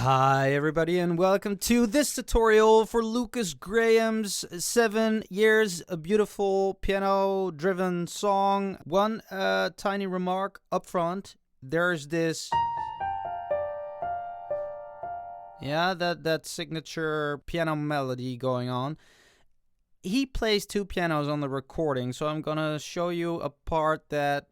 Hi everybody and welcome to this tutorial for Lucas Graham's 7 years a beautiful piano driven song. One tiny remark up front. There's this that signature piano melody going on. He plays two pianos on the recording, so I'm gonna show you a part that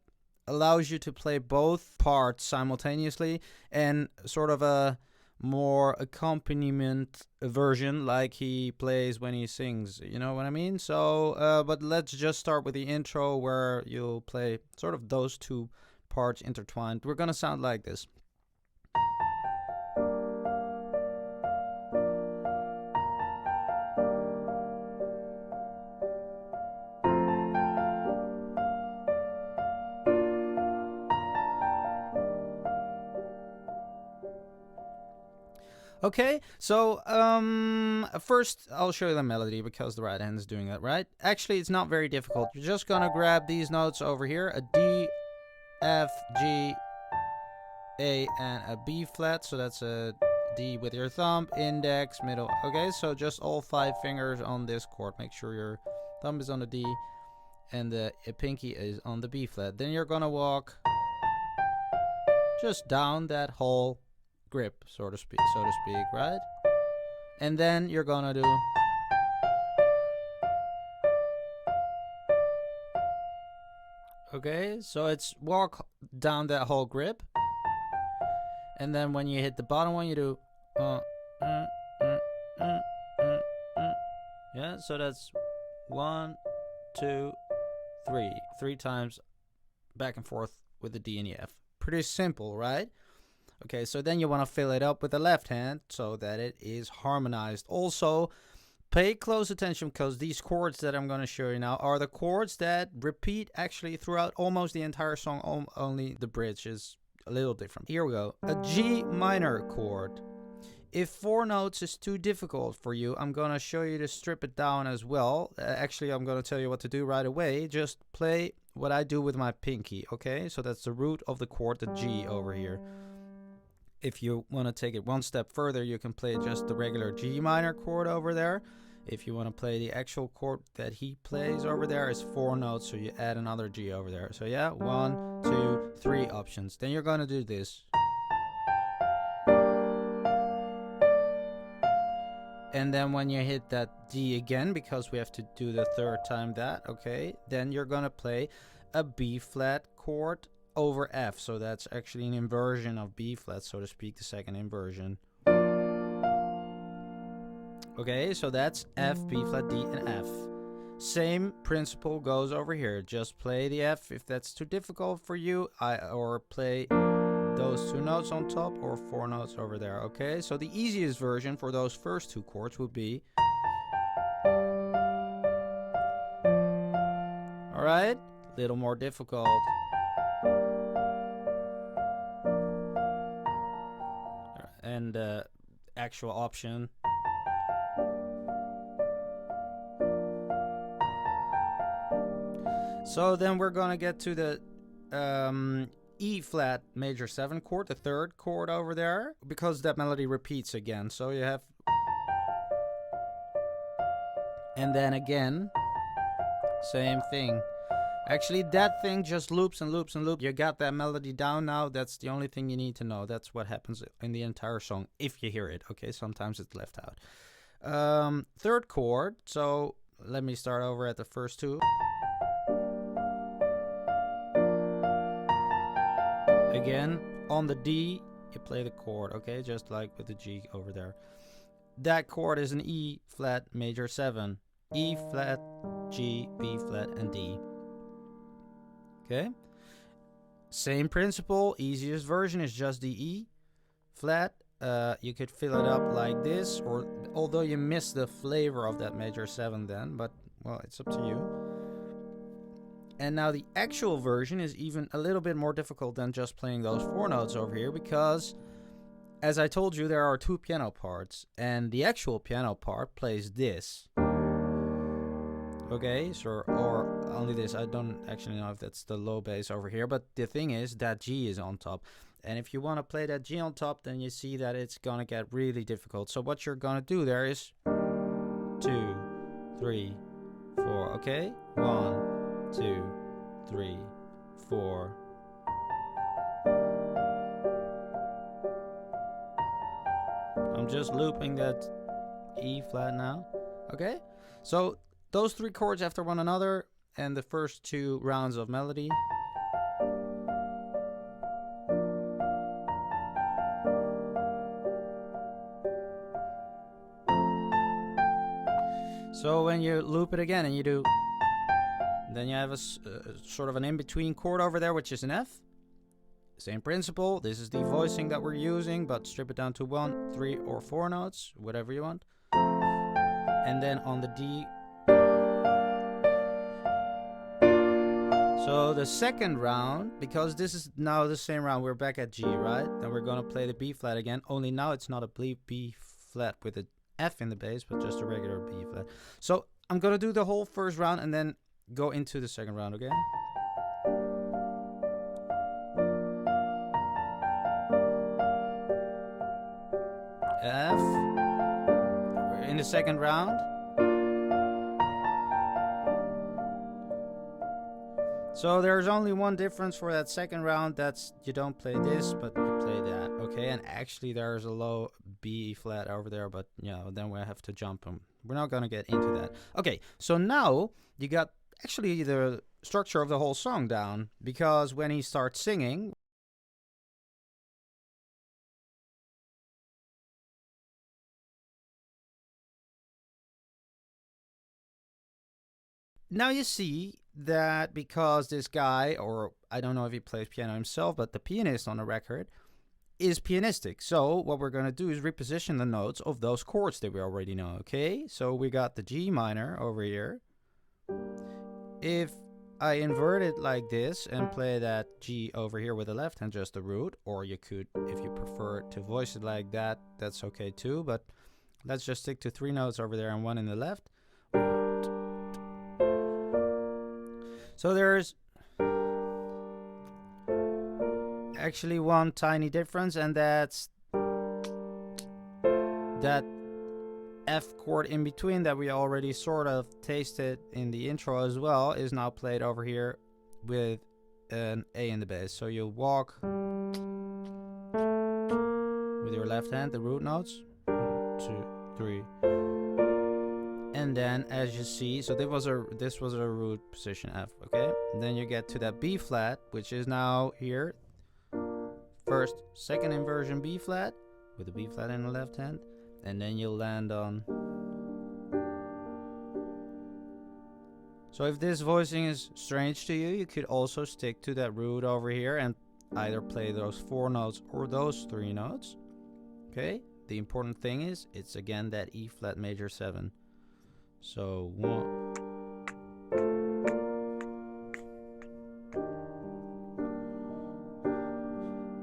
allows you to play both parts simultaneously and sort of a more accompaniment version like he plays when he sings, you know what I mean? So but let's just start with the intro where you'll play sort of those two parts intertwined. We're gonna sound like this. Okay, so first I'll show you the melody because the right hand is doing that, right? Actually, it's not very difficult. You're just gonna grab these notes over here, a D, F, G, A, and a B flat. So that's a D with your thumb, index, middle. Okay, so just all 5 fingers on this chord. Make sure your thumb is on the D and the pinky is on the B flat. Then you're gonna walk just down that whole grip, so to speak, right? And then you're gonna do okay, so it's walk down that whole grip, and then when you hit the bottom one, you do yeah. So that's 1, 2, 3 times back and forth with the D and the F. Pretty simple, right? Okay, so then you want to fill it up with the left hand so that it is harmonized. Also, pay close attention because these chords that I'm going to show you now are the chords that repeat actually throughout almost the entire song, only the bridge is a little different. Here we go. A G minor chord. If 4 notes is too difficult for you, I'm going to show you to strip it down as well. Actually, I'm going to tell you what to do right away. Just play what I do with my pinky, okay? So that's the root of the chord, the G over here. If you want to take it one step further, you can play just the regular G minor chord over there. If you want to play the actual chord that he plays over there, is 4 notes, so you add another G over there. So yeah, 1, 2, 3 options. Then you're going to do this. And then when you hit that D again, because we have to do the 3rd time that, okay, then you're going to play a B flat chord over F, so that's actually an inversion of B flat, so to speak, the second inversion. Okay, so that's F, B flat, D, and F. Same principle goes over here. Just play the F if that's too difficult for you, or play those 2 notes on top or 4 notes over there. Okay, so the easiest version for those first 2 chords would be, all right, a little more difficult. And actual option. So then we're gonna get to the E flat major 7 chord, the 3rd chord over there, because that melody repeats again. So you have, and then again, same thing. Actually, that thing just loops and loops and loops. You got that melody down now. That's the only thing you need to know. That's what happens in the entire song, if you hear it. Okay, sometimes it's left out. 3rd chord. So let me start over at the first 2. Again, on the D, you play the chord. Okay, just like with the G over there. That chord is an E flat major 7. E flat, G, B flat, and D. Okay, same principle. Easiest version is just the E flat. You could fill it up like this, or although you miss the flavor of that major 7 then, but well, it's up to you. And now the actual version is even a little bit more difficult than just playing those 4 notes over here, because as I told you, there are 2 piano parts, and the actual piano part plays this. Okay, so or only this. I don't actually know if that's the low bass over here, but the thing is that G is on top. And if you want to play that G on top, then you see that it's going to get really difficult. So what you're going to do there is 2, 3, 4. Okay? 1, 2, 3, 4. I'm just looping that E flat now. Okay? So those 3 chords after one another and the first 2 rounds of melody. So when you loop it again and you do, then you have a sort of an in-between chord over there, which is an F. Same principle. This is the voicing that we're using, but strip it down to 1, 3, or 4 notes, whatever you want. And then on the D. So the second round, because this is now the same round, we're back at G, right? Then we're gonna play the B flat again, only now it's not a B flat with a F in the bass, but just a regular B flat. So I'm gonna do the whole first round and then go into the second round, okay? F. We're in the second round. So there's only one difference for that second round. That's you don't play this, but you play that. Okay, and actually there's a low B flat over there, but then we have to jump them. We're not gonna get into that. Okay, so now you got actually the structure of the whole song down, because when he starts singing, now you see that because this guy, or I don't know if he plays piano himself, but the pianist on the record is pianistic. So what we're going to do is reposition the notes of those chords that we already know, okay? So we got the G minor over here. If I invert it like this and play that G over here with the left hand, just the root, or you could, if you prefer to voice it like that, that's okay too, but let's just stick to 3 notes over there and 1 in the left. So there's actually one tiny difference, and that's that F chord in between that we already sort of tasted in the intro as well is now played over here with an A in the bass. So you walk with your left hand, the root notes, 1, 2, 3. And then, as you see, so this was a root position F, okay? And then you get to that B flat, which is now here. First, second inversion B flat with the B flat in the left hand, and then you'll land on. So if this voicing is strange to you, you could also stick to that root over here and either play those 4 notes or those 3 notes, okay? The important thing is it's again that E flat major 7. So 1,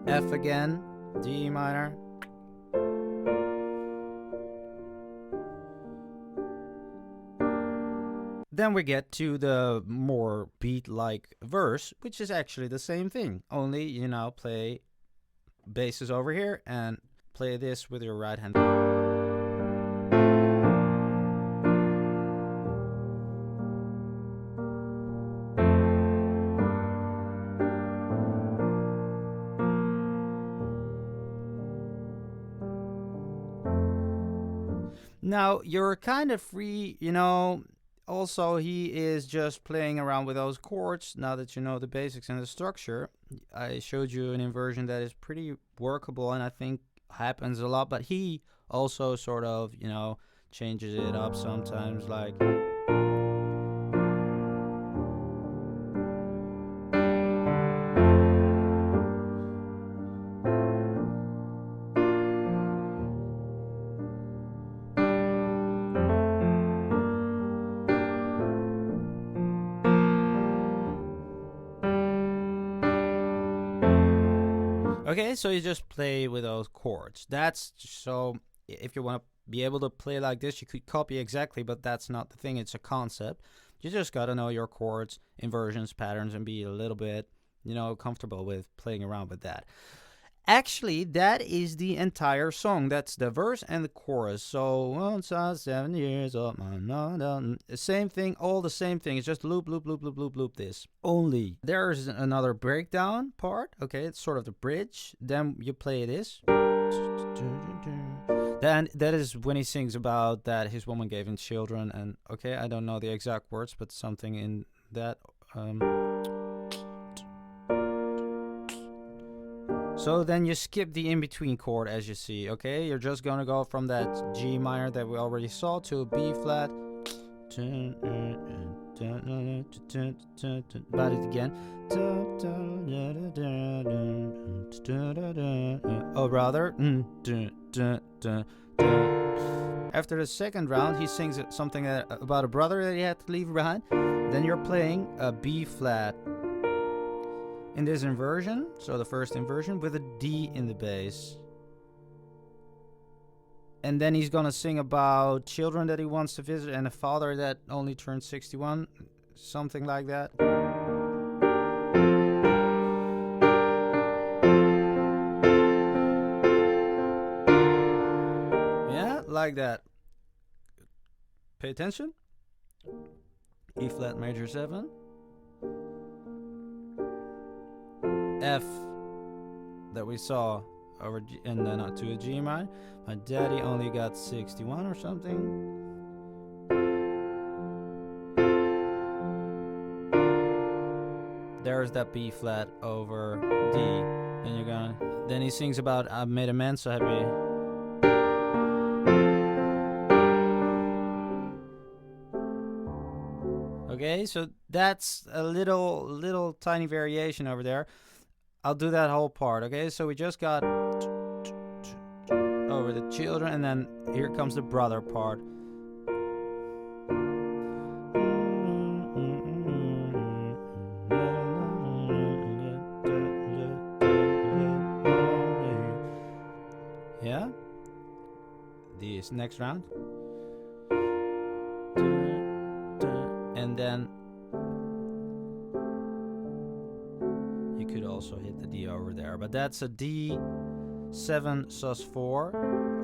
F again, D minor, then we get to the more beat-like verse, which is actually the same thing, only you now play basses over here and play this with your right hand. Now, you're kind of free, also he is just playing around with those chords. Now that you know the basics and the structure, I showed you an inversion that is pretty workable and I think happens a lot, but he also sort of, changes it up sometimes, like... Okay, so you just play with those chords. That's so if you want to be able to play like this, you could copy exactly, but that's not the thing. It's a concept. You just got to know your chords, inversions, patterns, and be a little bit, comfortable with playing around with that. Actually, that is the entire song. That's the verse and the chorus. So, once I was 7 years old, same thing, all the same thing. It's just loop, loop, loop, loop, loop, loop this. Only there's another breakdown part. Okay, it's sort of the bridge. Then you play this. Then that is when he sings about that his woman gave him children. And okay, I don't know the exact words, but something in that. So then you skip the in-between chord, as you see, okay? You're just gonna go from that G minor that we already saw to a B flat. About it again. Oh, rather. After the second round, he sings something about a brother that he had to leave behind. Then you're playing a B flat in this inversion, so the first inversion, with a D in the bass. And then he's gonna sing about children that he wants to visit and a father that only turned 61, something like that. Yeah, like that. Pay attention. E flat major 7. F that we saw over G, and then to a G minor. My daddy only got 61 or something. There's that B flat over D. Then he sings about I made a man so happy. Okay, so that's a little tiny variation over there. I'll do that whole part, okay? So we just got over the children, and then here comes the brother part. Yeah? This next round. And then you could also hit the D over there, but that's a D7 sus4.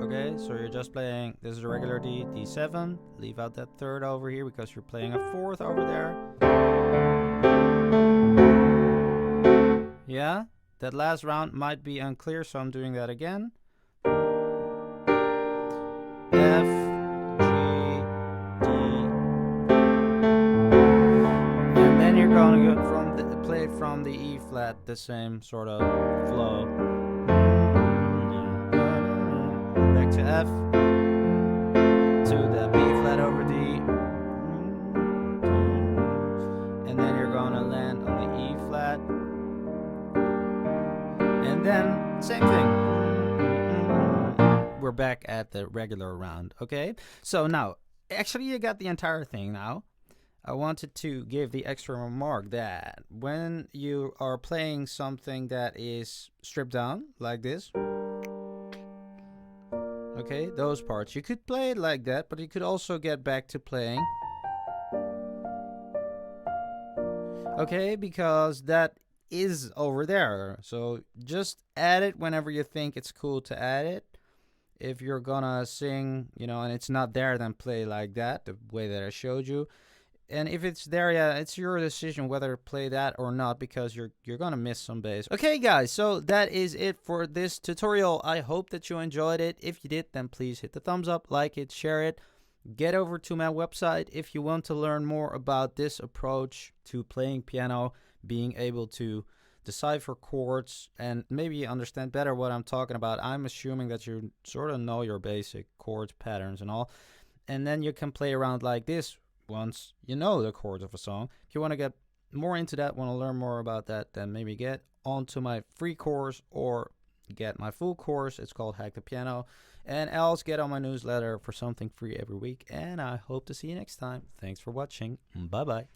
Okay, so you're just playing, this is a regular D, D7, leave out that third over here because you're playing a fourth over there. Yeah, that last round might be unclear, so I'm doing that again. F, gonna go play from the E flat, the same sort of flow. Back to F, to the B flat over D, and then you're gonna land on the E flat, and then same thing. We're back at the regular round, okay? So now, actually you got the entire thing now. I wanted to give the extra remark that when you are playing something that is stripped down, like this, okay, those parts, you could play it like that, but you could also get back to playing, okay, because that is over there. So just add it whenever you think it's cool to add it. If you're gonna sing, you know, and it's not there, then play like that, the way that I showed you. And if it's there, yeah, it's your decision whether to play that or not, because you're gonna miss some bass. Okay, guys, so that is it for this tutorial. I hope that you enjoyed it. If you did, then please hit the thumbs up, like it, share it. Get over to my website if you want to learn more about this approach to playing piano, being able to decipher chords, and maybe understand better what I'm talking about. I'm assuming that you sort of know your basic chords, patterns, and all. And then you can play around like this once you know the chords of a song. If you want to get more into that, want to learn more about that, then maybe get onto my free course or get my full course. It's called Hack the Piano. And else get on my newsletter for something free every week. And I hope to see you next time. Thanks for watching. Bye bye.